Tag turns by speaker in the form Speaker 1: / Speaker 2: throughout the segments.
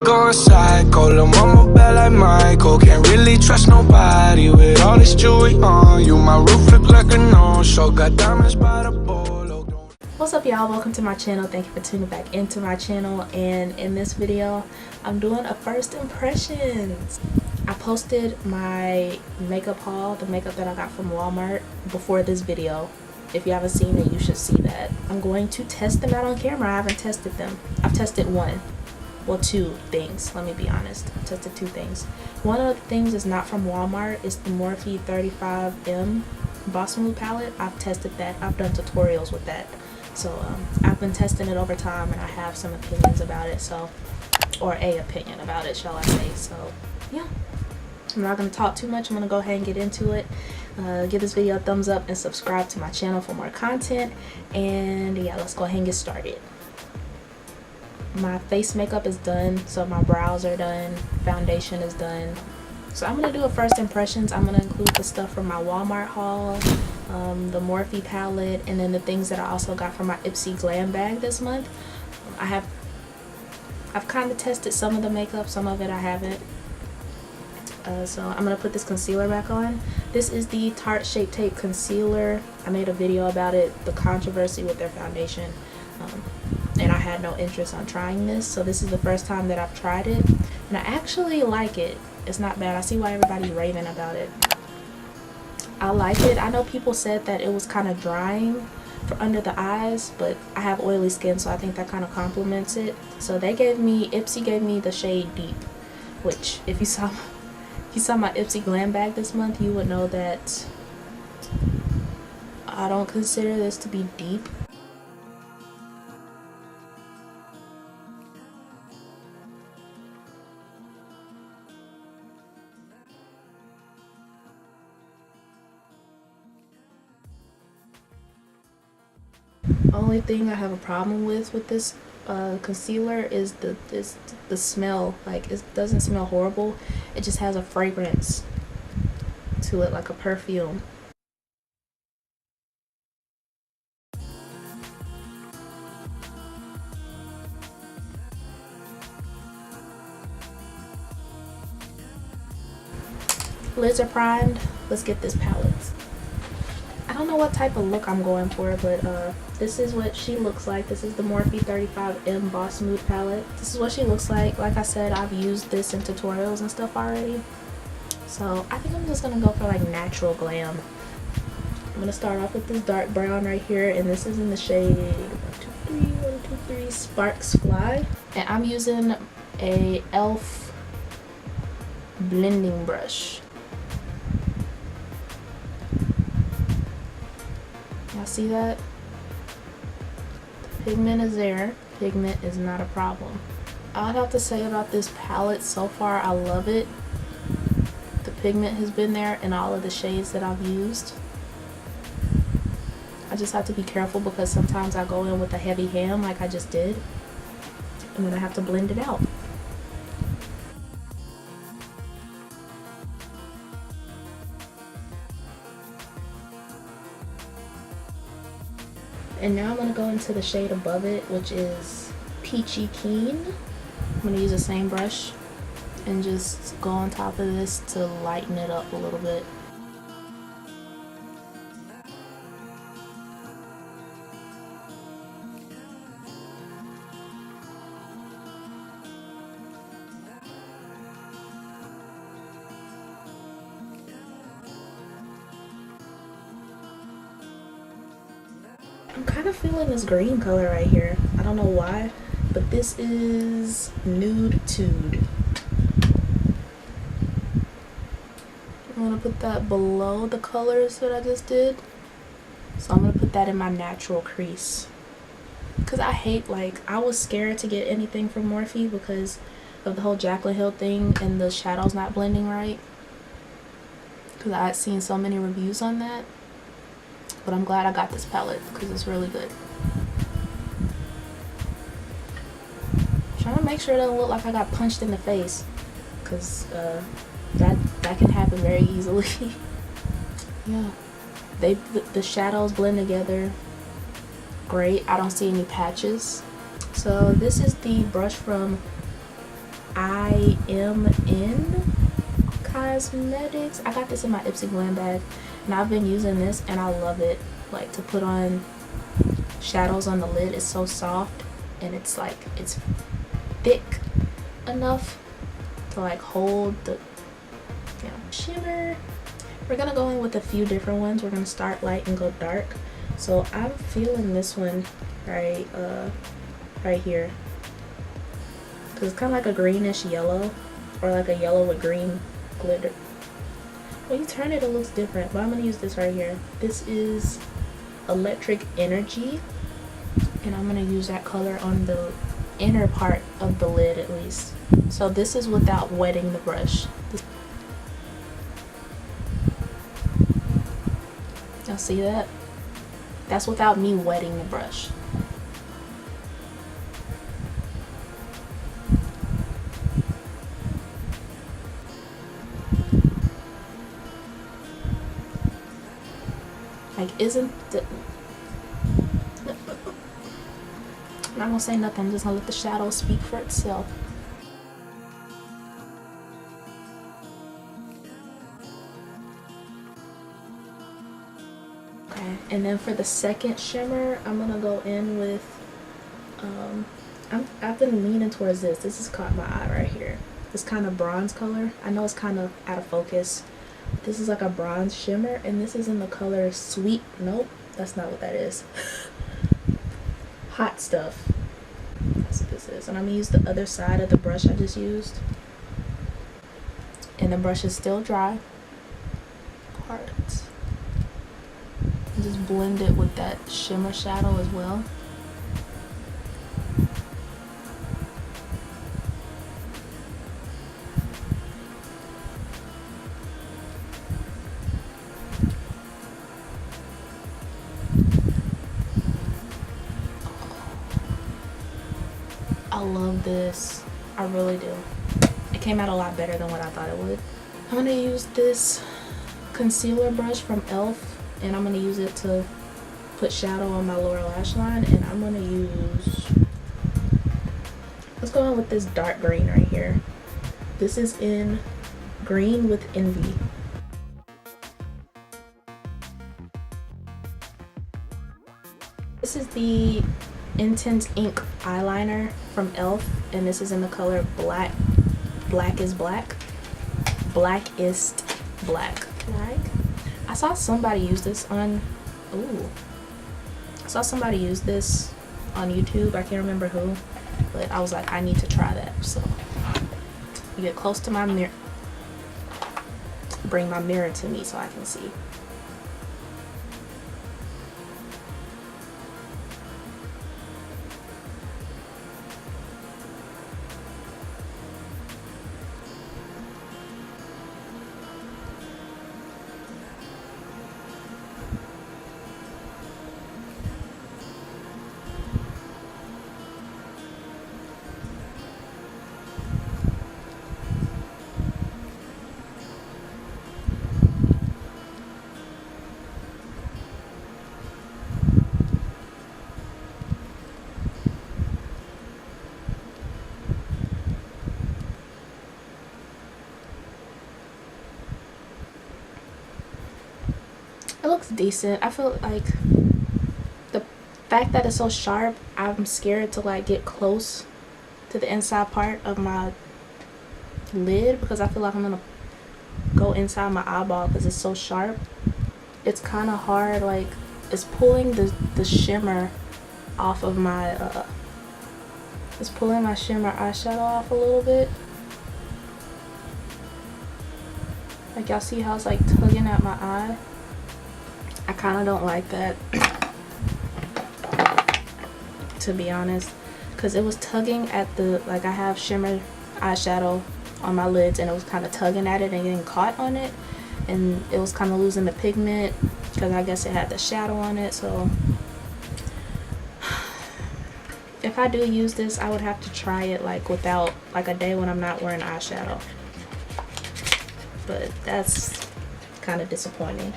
Speaker 1: Going psycho, lil' mama bad like Michael. Can't really trust nobody with all this jewelry on you. My roof look like a no-show, got diamonds by the bolo.
Speaker 2: What's up, y'all? Welcome to my channel. Thank you for tuning back into my channel. And in this video, I'm doing a first impressions. I posted my makeup haul, the makeup that I got from Walmart, before this video. If you haven't seen it, you should see that. I'm going to test them out on camera. I haven't tested them. I've tested two things. Let me be honest. I've tested two things. One of the things is not from Walmart. It's the Morphe 35M Boss Smooth palette. I've tested that. I've done tutorials with that. So I've been testing it over time, and I have some opinions about it. So, or a opinion about it, shall I say. So yeah, I'm not going to talk too much. I'm going to go ahead and get into it. Give this video a thumbs up and subscribe to my channel for more content. And yeah, let's go ahead and get started. My face makeup is done, so my brows are done, foundation is done. So I'm going to do a first impressions. I'm going to include the stuff from my Walmart haul, the Morphe palette, and then the things that I also got from my Ipsy Glam bag this month. I've kind of tested some of the makeup, some of it I haven't. So I'm going to put this concealer back on. This is the Tarte Shape Tape Concealer. I made a video about it, the controversy with their foundation. And I had no interest on trying this, so this is the first time that I've tried it, and I actually like it. It's not bad. I see why everybody's raving about it. I like it. I know people said that it was kind of drying for under the eyes, but I have oily skin, so I think that kind of complements it. So Ipsy gave me the shade Deep, which if you saw my Ipsy Glam bag this month, you would know that I don't consider this to be deep. Only thing I have a problem with this concealer is the smell. Like, it doesn't smell horrible, it just has a fragrance to it, like a perfume. Lids are primed. Let's get this palette. I don't know what type of look I'm going for, but this is what she looks like. This is the Morphe 35M Boss Smooth palette. This is what she looks like. Like I said, I've used this in tutorials and stuff already. So I think I'm just going to go for like natural glam. I'm going to start off with this dark brown right here, and this is in the shade 123 Sparks Fly. And I'm using a e.l.f. blending brush. Y'all see that? The pigment is there. Pigment is not a problem. All I'd have to say about this palette so far, I love it. The pigment has been there in all of the shades that I've used. I just have to be careful because sometimes I go in with a heavy hand like I just did, and then I have to blend it out. And now I'm going to go into the shade above it, which is Peachy Keen. I'm going to use the same brush and just go on top of this to lighten it up a little bit. I'm kind of feeling this green color right here. I don't know why, but this is Nude Tude. I'm going to put that below the colors that I just did. So I'm going to put that in my natural crease. Because I hate, like, I was scared to get anything from Morphe because of the whole Jaclyn Hill thing and the shadows not blending right. Because I had seen so many reviews on that. But I'm glad I got this palette because it's really good. Trying to make sure it doesn't look like I got punched in the face, because that can happen very easily. Yeah, the shadows blend together great. I don't see any patches. So this is the brush from IMN Cosmetics. I got this in my Ipsy Glam bag, and I've been using this and I love it. Like, to put on shadows on the lid. It's so soft, and it's like, it's thick enough to like hold the, you know, shimmer. We're gonna go in with a few different ones. We're gonna start light and go dark. So I'm feeling this one right here, because it's kind of like a greenish yellow, or like a yellow with green glitter. When you turn it, it looks different, but I'm gonna use this right here. This is Electric Energy, and I'm gonna use that color on the inner part of the lid at least. So this is without wetting the brush. Y'all see that? That's without me wetting the brush. Like, isn't the... I'm not gonna say nothing, I'm just gonna let the shadow speak for itself. Okay, and then for the second shimmer, I'm gonna go in with, I've been leaning towards this. This has caught my eye right here. This kind of bronze color. I know it's kind of out of focus. This is like a bronze shimmer, and this is in the color Sweet. Nope, that's not what that is. Hot Stuff. That's what this is. And I'm gonna use the other side of the brush I just used. And the brush is still dry. Parts. Just blend it with that shimmer shadow as well. I love this. I really do. It came out a lot better than what I thought it would. I'm gonna use this concealer brush from e.l.f. and I'm gonna use it to put shadow on my lower lash line, and I'm gonna use, let's go in with this dark green right here. This is in Green with Envy. This is the Intense Ink Eyeliner from e.l.f. and this is in the color Black. Black is Black. Blackest Black. Like, I saw somebody use this on, I saw somebody use this on YouTube. I can't remember who, but I was like, I need to try that. So you get close to my mirror, bring my mirror to me so I can see. It looks decent. I feel like the fact that it's so sharp, I'm scared to like get close to the inside part of my lid because I feel like I'm gonna go inside my eyeball because it's so sharp. It's kind of hard, like it's pulling the shimmer off of my it's pulling my shimmer eyeshadow off a little bit. Like, y'all see how it's like tugging at my eye? I kind of don't like that, to be honest, because it was tugging at the, like I have shimmer eyeshadow on my lids and it was kind of tugging at it and getting caught on it, and it was kind of losing the pigment because I guess it had the shadow on it. So if I do use this, I would have to try it like without, like a day when I'm not wearing eyeshadow, but that's kind of disappointing.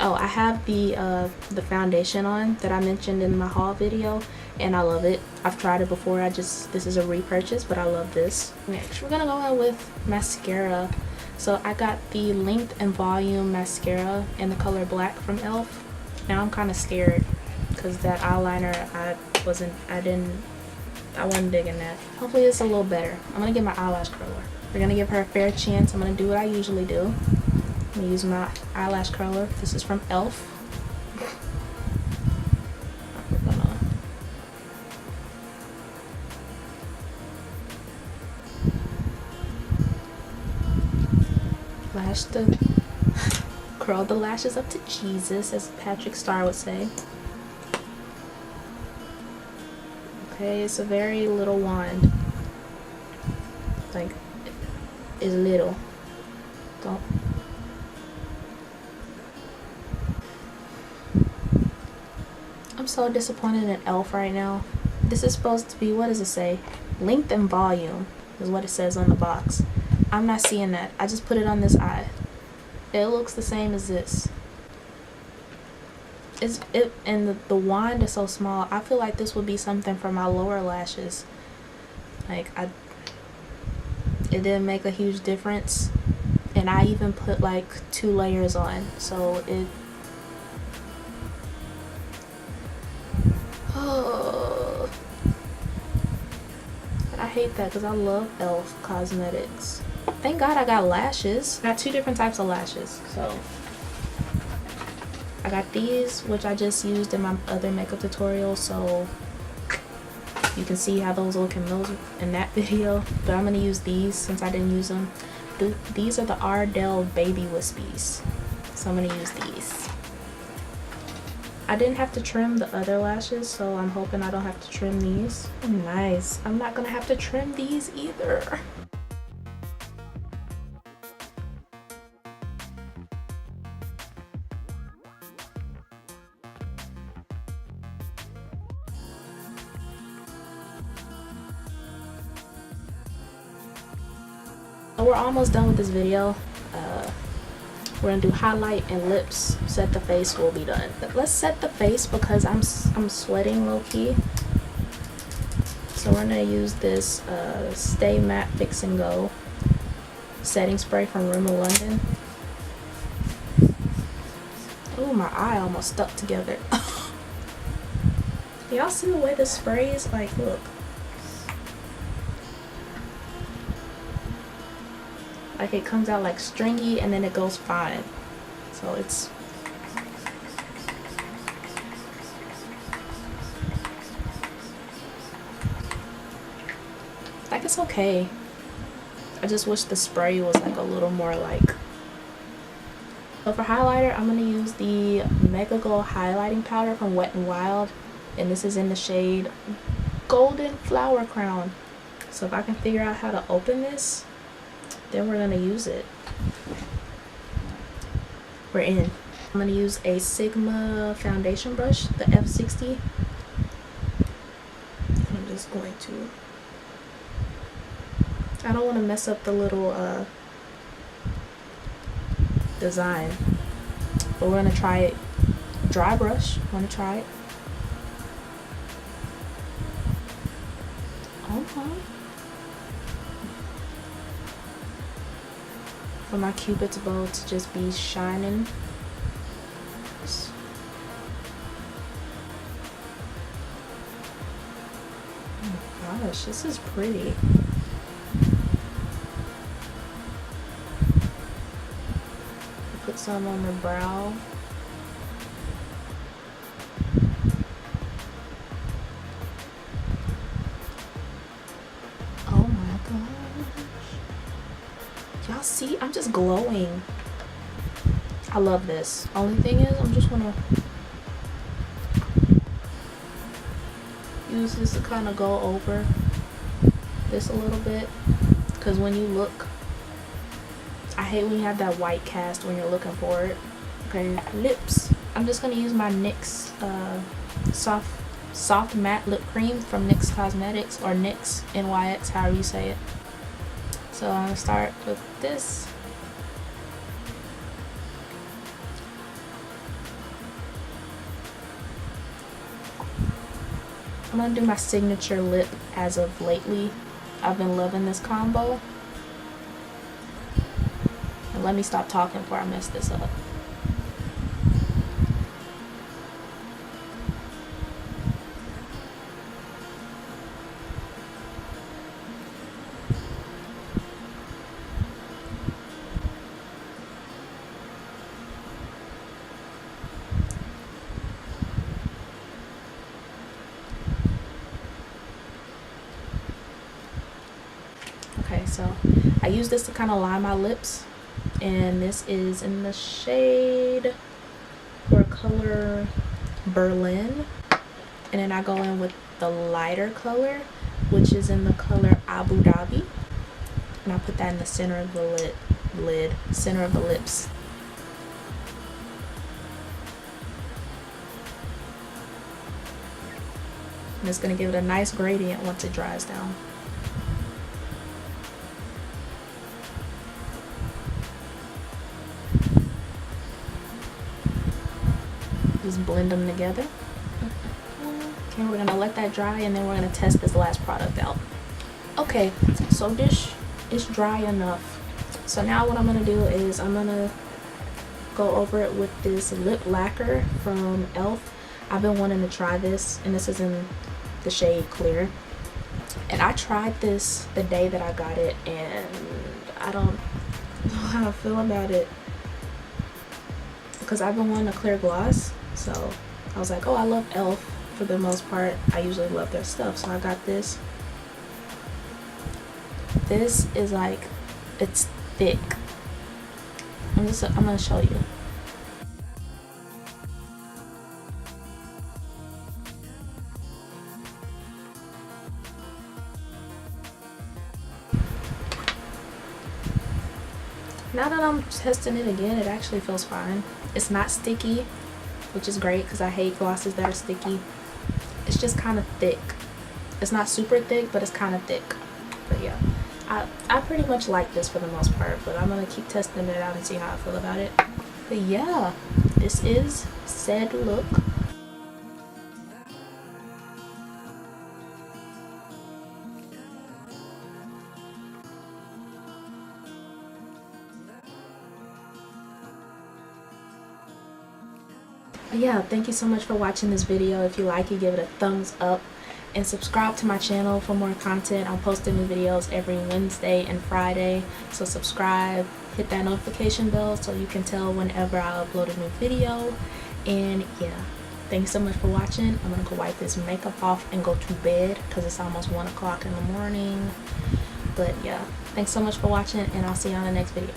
Speaker 2: Oh, I have the foundation on that I mentioned in my haul video, and I love it. I've tried it before. This is a repurchase, but I love this. Next, we're gonna go in with mascara. So I got the Length and Volume mascara in the color Black from e.l.f. Now I'm kind of scared because that eyeliner, I wasn't digging that. Hopefully it's a little better. I'm gonna get my eyelash curler. We're gonna give her a fair chance. I'm gonna do what I usually do. I'm gonna use my eyelash curler. This is from e.l.f. We're gonna curl the lashes up to Jesus, as Patrick Star would say. Okay, it's a very little wand. Like, it's little. Don't. I'm so disappointed in e.l.f. right now. This is supposed to be, what does it say? Length and Volume is what it says on the box. I'm not seeing that. I just put it on this eye. It looks the same as this. And the wand is so small. I feel like this would be something for my lower lashes. Like, it didn't make a huge difference, and I even put like 2 layers on, so it. Oh, I hate that because I love e.l.f. cosmetics. Thank God I got lashes. I got 2 different types of lashes. So I got these, which I just used in my other makeup tutorial, so you can see how those look in that video. But I'm gonna use these since I didn't use them. These are the Ardell Baby Wispies, so I'm gonna use these. I didn't have to trim the other lashes, so I'm hoping I don't have to trim these. Oh, nice. I'm not gonna have to trim these either. So we're almost done with this video. We're gonna do highlight and lips. Set the face will be done. But let's set the face because I'm sweating low key. So we're gonna use this Stay Matte Fix and Go setting spray from Rimmel London. Oh, my eye almost stuck together. Y'all see the way the spray is? Like, look. Like, it comes out like stringy and then it goes fine. So it's like, it's okay. I just wish the spray was like a little more like. So for highlighter, I'm gonna use the Mega Glow highlighting powder from Wet n Wild, and this is in the shade Golden Flower Crown. So if I can figure out how to open this, then we're gonna use it. We're in. I'm gonna use a Sigma foundation brush, the F60. I'm just going to. I don't want to mess up the little design, but we're gonna try it. Dry brush. Want to try it? For my Cupid's bow to just be shining. Oh my gosh, this is pretty. Put some on the brow. Y'all see? I'm just glowing. I love this. Only thing is, I'm just gonna use this to kind of go over this a little bit, because when you look, I hate when you have that white cast when you're looking for it. Okay, lips. I'm just gonna use my NYX soft matte lip cream from NYX Cosmetics, or NYX, NYX, however you say it. So I'm gonna start with this. I'm gonna do my signature lip as of lately. I've been loving this combo. And let me stop talking before I mess this up. Okay, so I use this to kind of line my lips, and this is in the shade or color Berlin, and then I go in with the lighter color, which is in the color Abu Dhabi, and I put that in the center of the center of the lips. And it's going to give it a nice gradient once it dries down. Just blend them together. Okay, we're gonna let that dry, and then we're gonna test this last product out. Okay, so this is dry enough. So now what I'm gonna do is I'm gonna go over it with this lip lacquer from e.l.f. I've been wanting to try this, and this is in the shade Clear. And I tried this the day that I got it, and I don't know how I feel about it, because I've been wanting a clear gloss. So I was like, oh, I love e.l.f. for the most part. I usually love their stuff. So I got this. This is like, it's thick. I'm gonna show you. Now that I'm testing it again, it actually feels fine. It's not sticky, which is great because I hate glosses that are sticky. It's just kind of thick. It's not super thick, but it's kind of thick. But yeah, I pretty much like this for the most part, but I'm gonna keep testing it out and see how I feel about it. But yeah, this is said look. But yeah, thank you so much for watching this video. If you like it, give it a thumbs up and subscribe to my channel for more content. I'm posting new videos every Wednesday and Friday, so subscribe, hit that notification bell so you can tell whenever I upload a new video. And yeah, thanks so much for watching. I'm gonna go wipe this makeup off and go to bed because it's almost 1 o'clock in the morning. But yeah, thanks so much for watching, and I'll see you on the next video.